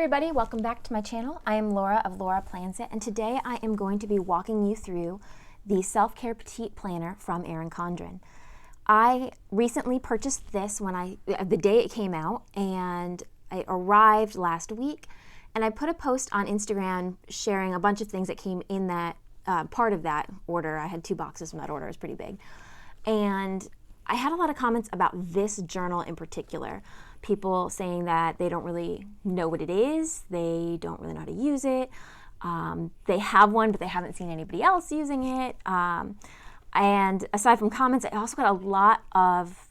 everybody, welcome back to my channel. I am Laura of Laura Plans It, and today I am going to be walking you through the Self-Care Petite Planner from Erin Condren. I recently purchased this the day it came out, and it arrived last week, and I put a post on Instagram sharing a bunch of things that came in that part of that order. I had 2 boxes from that order. It was pretty big. And I had a lot of comments about this journal in particular. People saying that they don't really know what it is, they don't really know how to use it, they have one but they haven't seen anybody else using it. And aside from comments, I also got a lot of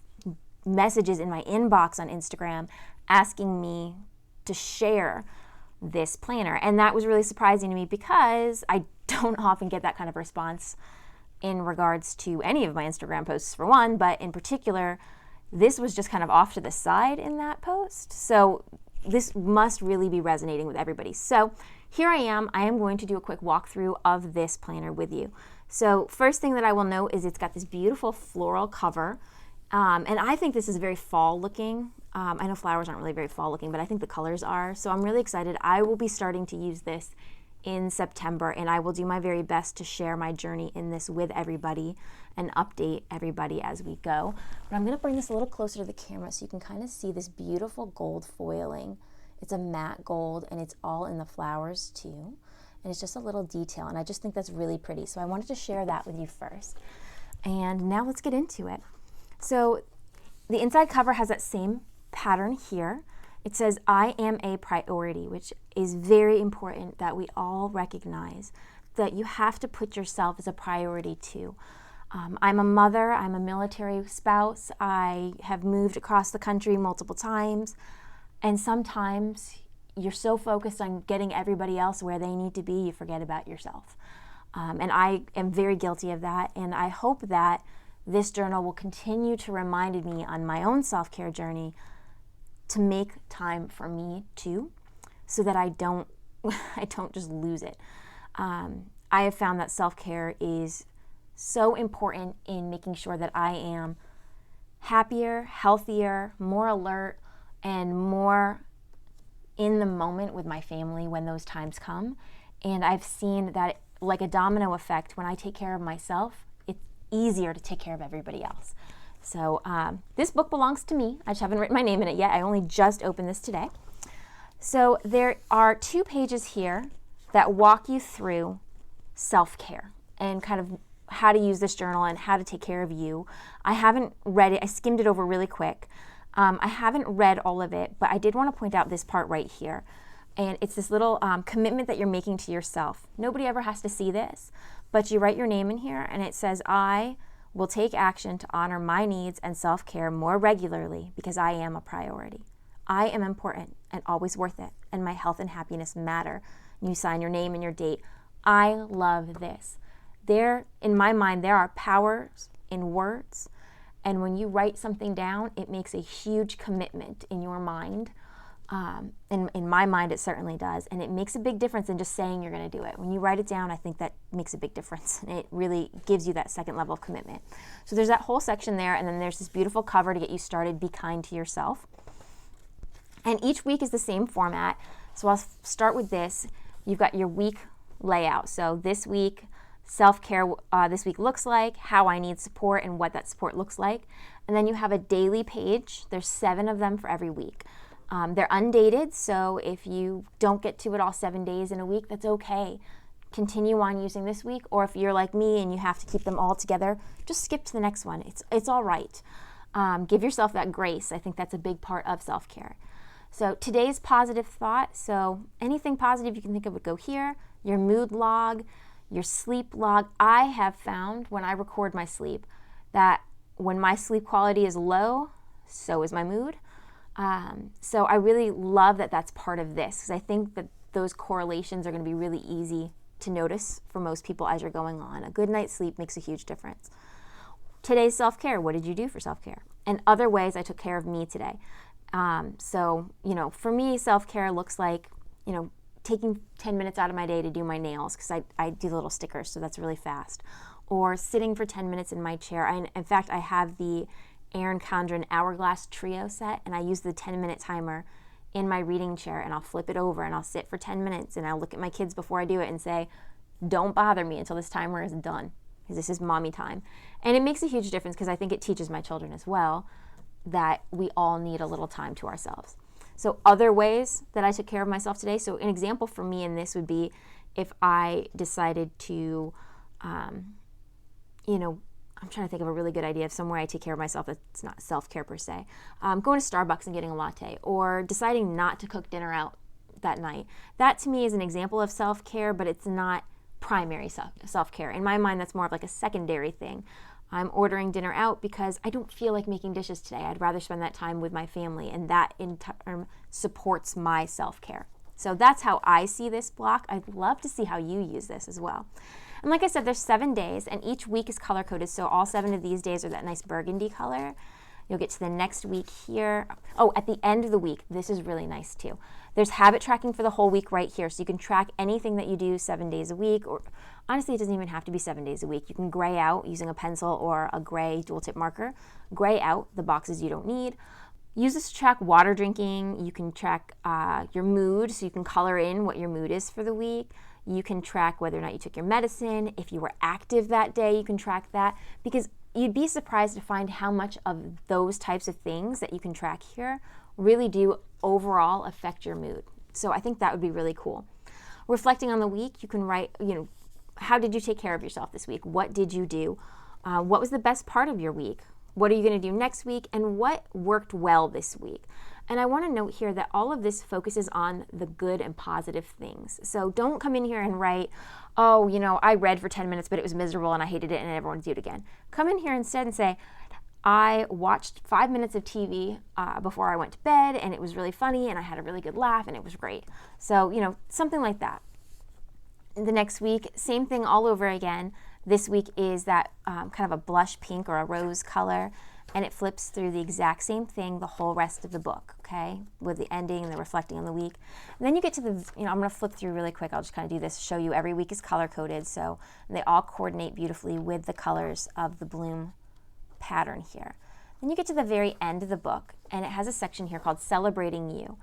messages in my inbox on Instagram asking me to share this planner. And that was really surprising to me because I don't often get that kind of response in regards to any of my Instagram posts, for one, but in particular, this was just kind of off to the side in that post. So this must really be resonating with everybody. So here I am going to do a quick walkthrough of this planner with you. So first thing that I will note is it's got this beautiful floral cover. And I think this is very fall looking. I know flowers aren't really very fall looking, but I think the colors are. So I'm really excited. I will be starting to use this in September, and I will do my very best to share my journey in this with everybody and update everybody as we go. But I'm going to bring this a little closer to the camera so you can kind of see this beautiful gold foiling. It's a matte gold, and it's all in the flowers too. And it's just a little detail, and I just think that's really pretty. So I wanted to share that with you first. And now let's get into it. So the inside cover has that same pattern here. It says, I am a priority, which is very important that we all recognize that you have to put yourself as a priority too. I'm a mother, I'm a military spouse, I have moved across the country multiple times, and sometimes you're so focused on getting everybody else where they need to be, you forget about yourself. And I am very guilty of that, and I hope that this journal will continue to remind me on my own self-care journey to make time for me too, so that I don't just lose it. I have found that self-care is so important in making sure that I am happier, healthier, more alert, and more in the moment with my family when those times come. And I've seen that, like a domino effect, when I take care of myself, it's easier to take care of everybody else. So this book belongs to me. I just haven't written my name in it yet. I only just opened this today. So there are 2 pages here that walk you through self-care and kind of how to use this journal and how to take care of you. I haven't read it. I skimmed it over really quick. I haven't read all of it, but I did want to point out this part right here. And it's this little commitment that you're making to yourself. Nobody ever has to see this, but you write your name in here and it says, I will take action to honor my needs and self-care more regularly because I am a priority. I am important and always worth it, and my health and happiness matter. And you sign your name and your date. I love this. In my mind, there are powers in words, and when you write something down, it makes a huge commitment in your mind. In my mind, it certainly does, and it makes a big difference in just saying you're going to do it. When you write it down, I think that makes a big difference, and it really gives you that second level of commitment. So there's that whole section there, and then there's this beautiful cover to get you started. Be kind to yourself. And each week is the same format. So I'll start with this. You've got your week layout. So this week, self-care, this week looks like, how I need support and what that support looks like. And then you have a daily page. There's 7 of them for every week. They're undated, so if you don't get to it all 7 days in a week, that's okay. Continue on using this week, or if you're like me and you have to keep them all together, just skip to the next one. It's all right. Give yourself that grace. I think that's a big part of self-care. So today's positive thought, so anything positive you can think of would go here. Your mood log, your sleep log. I have found when I record my sleep that when my sleep quality is low, so is my mood. So I really love that that's part of this, because I think that those correlations are going to be really easy to notice for most people as you're going on. A good night's sleep makes a huge difference. Today's self-care, what did you do for self-care? And other ways I took care of me today. So, for me, self-care looks like, taking 10 minutes out of my day to do my nails, because I do little stickers, so that's really fast. Or sitting for 10 minutes in my chair. In fact, I have the Erin Condren Hourglass Trio set, and I use the 10-minute timer in my reading chair and I'll flip it over and I'll sit for 10 minutes and I'll look at my kids before I do it and say, don't bother me until this timer is done, because this is mommy time. And it makes a huge difference, because I think it teaches my children as well that we all need a little time to ourselves. So other ways that I took care of myself today. So an example for me in this would be if I decided to, I'm trying to think of a really good idea of somewhere I take care of myself that's not self-care per se. Going to Starbucks and getting a latte, or deciding not to cook dinner out that night. That to me is an example of self-care, but it's not primary self-care. In my mind, that's more of like a secondary thing. I'm ordering dinner out because I don't feel like making dishes today. I'd rather spend that time with my family, and that in turn supports my self-care. So that's how I see this block. I'd love to see how you use this as well. And like I said, there's 7 days, and each week is color-coded, so all 7 of these days are that nice burgundy color. You'll get to the next week here. Oh, at the end of the week, this is really nice too. There's habit tracking for the whole week right here, so you can track anything that you do 7 days a week, or honestly, it doesn't even have to be 7 days a week. You can gray out using a pencil or a gray dual tip marker. Gray out the boxes you don't need. Use this to track water drinking. You can track your mood, so you can color in what your mood is for the week. You can track whether or not you took your medicine. If you were active that day, you can track that, because you'd be surprised to find how much of those types of things that you can track here really do overall affect your mood. So I think that would be really cool. Reflecting on the week, you can write, how did you take care of yourself this week? What did you do? What was the best part of your week? What are you going to do next week? And what worked well this week? And I want to note here that all of this focuses on the good and positive things. So don't come in here and write, oh, I read for 10 minutes, but it was miserable and I hated it and I never want to do it again. Come in here instead and say, I watched 5 minutes of TV before I went to bed, and it was really funny, and I had a really good laugh, and it was great. So, something like that. The next week, same thing all over again. This week is that kind of a blush pink or a rose color, and it flips through the exact same thing the whole rest of the book, okay, with the ending and the reflecting on the week. And then you get to the, I'm going to flip through really quick. I'll just kind of do this, show you every week is color-coded, so they all coordinate beautifully with the colors of the bloom pattern here. Then you get to the very end of the book, and it has a section here called Celebrating You.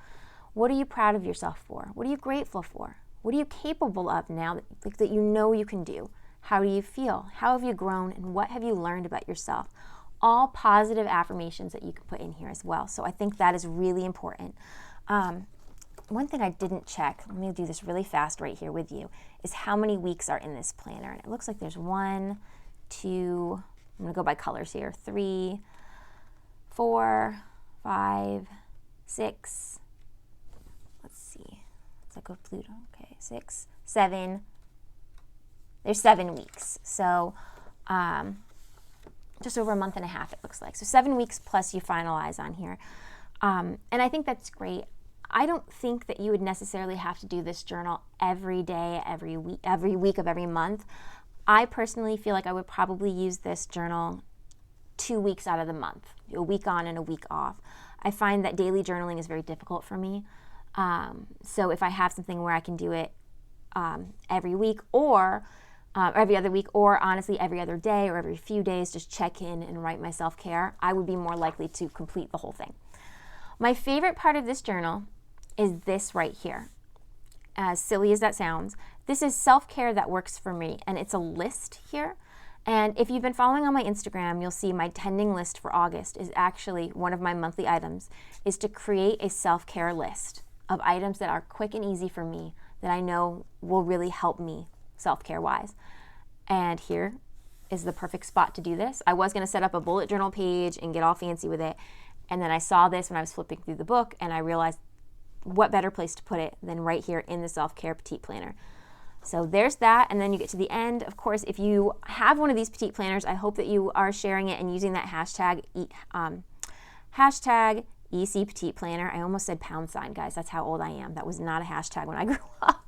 What are you proud of yourself for? What are you grateful for? What are you capable of now that you know you can do? How do you feel? How have you grown? And what have you learned about yourself? All positive affirmations that you can put in here as well. So I think that is really important. One thing I didn't check, let me do this really fast right here with you, is how many weeks are in this planner. And it looks like there's 1, 2, I'm going to go by colors here, 3, 4, 5, 6, let's see, let's go Pluto, okay, 6, 7, there's 7 weeks, so just over a month and a half it looks like, so 7 weeks plus you finalize on here, and I think that's great. I don't think that you would necessarily have to do this journal every day, every week of every month. I personally feel like I would probably use this journal 2 weeks out of the month, a week on and a week off. I find that daily journaling is very difficult for me. So if I have something where I can do it every week or every other week, or honestly every other day or every few days, just check in and write my self-care, I would be more likely to complete the whole thing. My favorite part of this journal is this right here. As silly as that sounds, this is self-care that works for me, and it's a list here. And if you've been following on my Instagram, you'll see my tending list for August is actually one of my monthly items, is to create a self-care list of items that are quick and easy for me that I know will really help me self-care wise. And here is the perfect spot to do this. I was going to set up a bullet journal page and get all fancy with it, and then I saw this when I was flipping through the book, and I realized what better place to put it than right here in the Self-Care Petite Planner. So there's that, and then you get to the end. Of course, if you have one of these petite planners, I hope that you are sharing it and using that hashtag EC Petite Planner. I almost said #, guys. That's how old I am. That was not a hashtag when I grew up.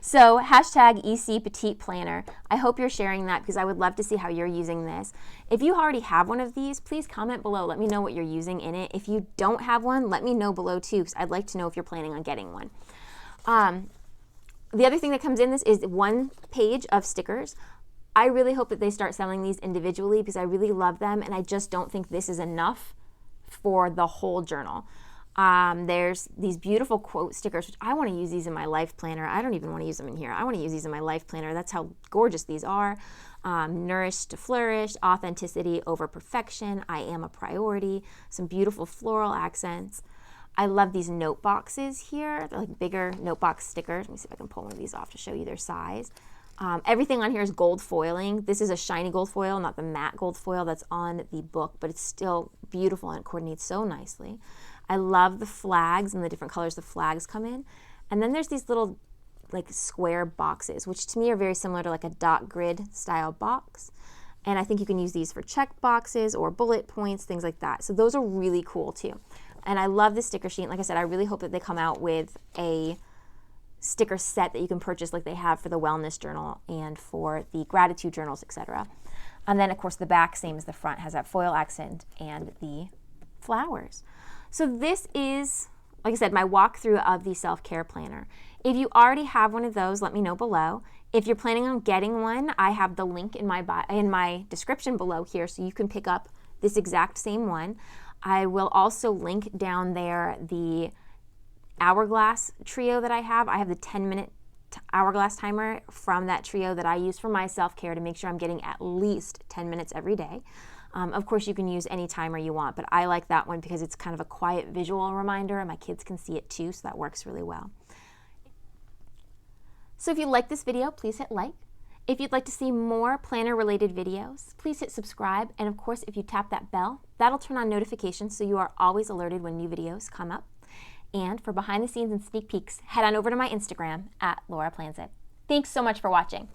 So hashtag EC Petite Planner. I hope you're sharing that, because I would love to see how you're using this. If you already have one of these, please comment below. Let me know what you're using in it. If you don't have one, let me know below too, because I'd like to know if you're planning on getting one. The other thing that comes in this is 1 page of stickers. I really hope that they start selling these individually, because I really love them, and I just don't think this is enough for the whole journal. There's these beautiful quote stickers, which I want to use these in my life planner. I don't even want to use them in here. I want to use these in my life planner. That's how gorgeous these are. Nourished to flourish, authenticity over perfection, I am a priority, some beautiful floral accents. I love these note boxes here. They're like bigger note box stickers. Let me see if I can pull one of these off to show you their size. Everything on here is gold foiling. This is a shiny gold foil, not the matte gold foil that's on the book, but it's still beautiful and it coordinates so nicely. I love the flags and the different colors the flags come in. And then there's these little like square boxes, which to me are very similar to like a dot grid style box. And I think you can use these for check boxes or bullet points, things like that. So those are really cool too. And I love the sticker sheet. Like I said, I really hope that they come out with a sticker set that you can purchase like they have for the wellness journal and for the gratitude journals, etc. And then of course the back, same as the front, has that foil accent and the flowers. So this is, like I said, my walkthrough of the self-care planner. If you already have one of those, let me know below. If you're planning on getting one, I have the link in my description below here so you can pick up this exact same one. I will also link down there the hourglass trio that I have. I have the 10-minute hourglass timer from that trio that I use for my self-care to make sure I'm getting at least 10 minutes every day. Of course, you can use any timer you want, but I like that one because it's kind of a quiet visual reminder and my kids can see it too, so that works really well. So if you like this video, please hit like. If you'd like to see more planner-related videos, please hit subscribe. And of course, if you tap that bell, that'll turn on notifications so you are always alerted when new videos come up. And for behind the scenes and sneak peeks, head on over to my Instagram @LauraPlansIt. Thanks so much for watching.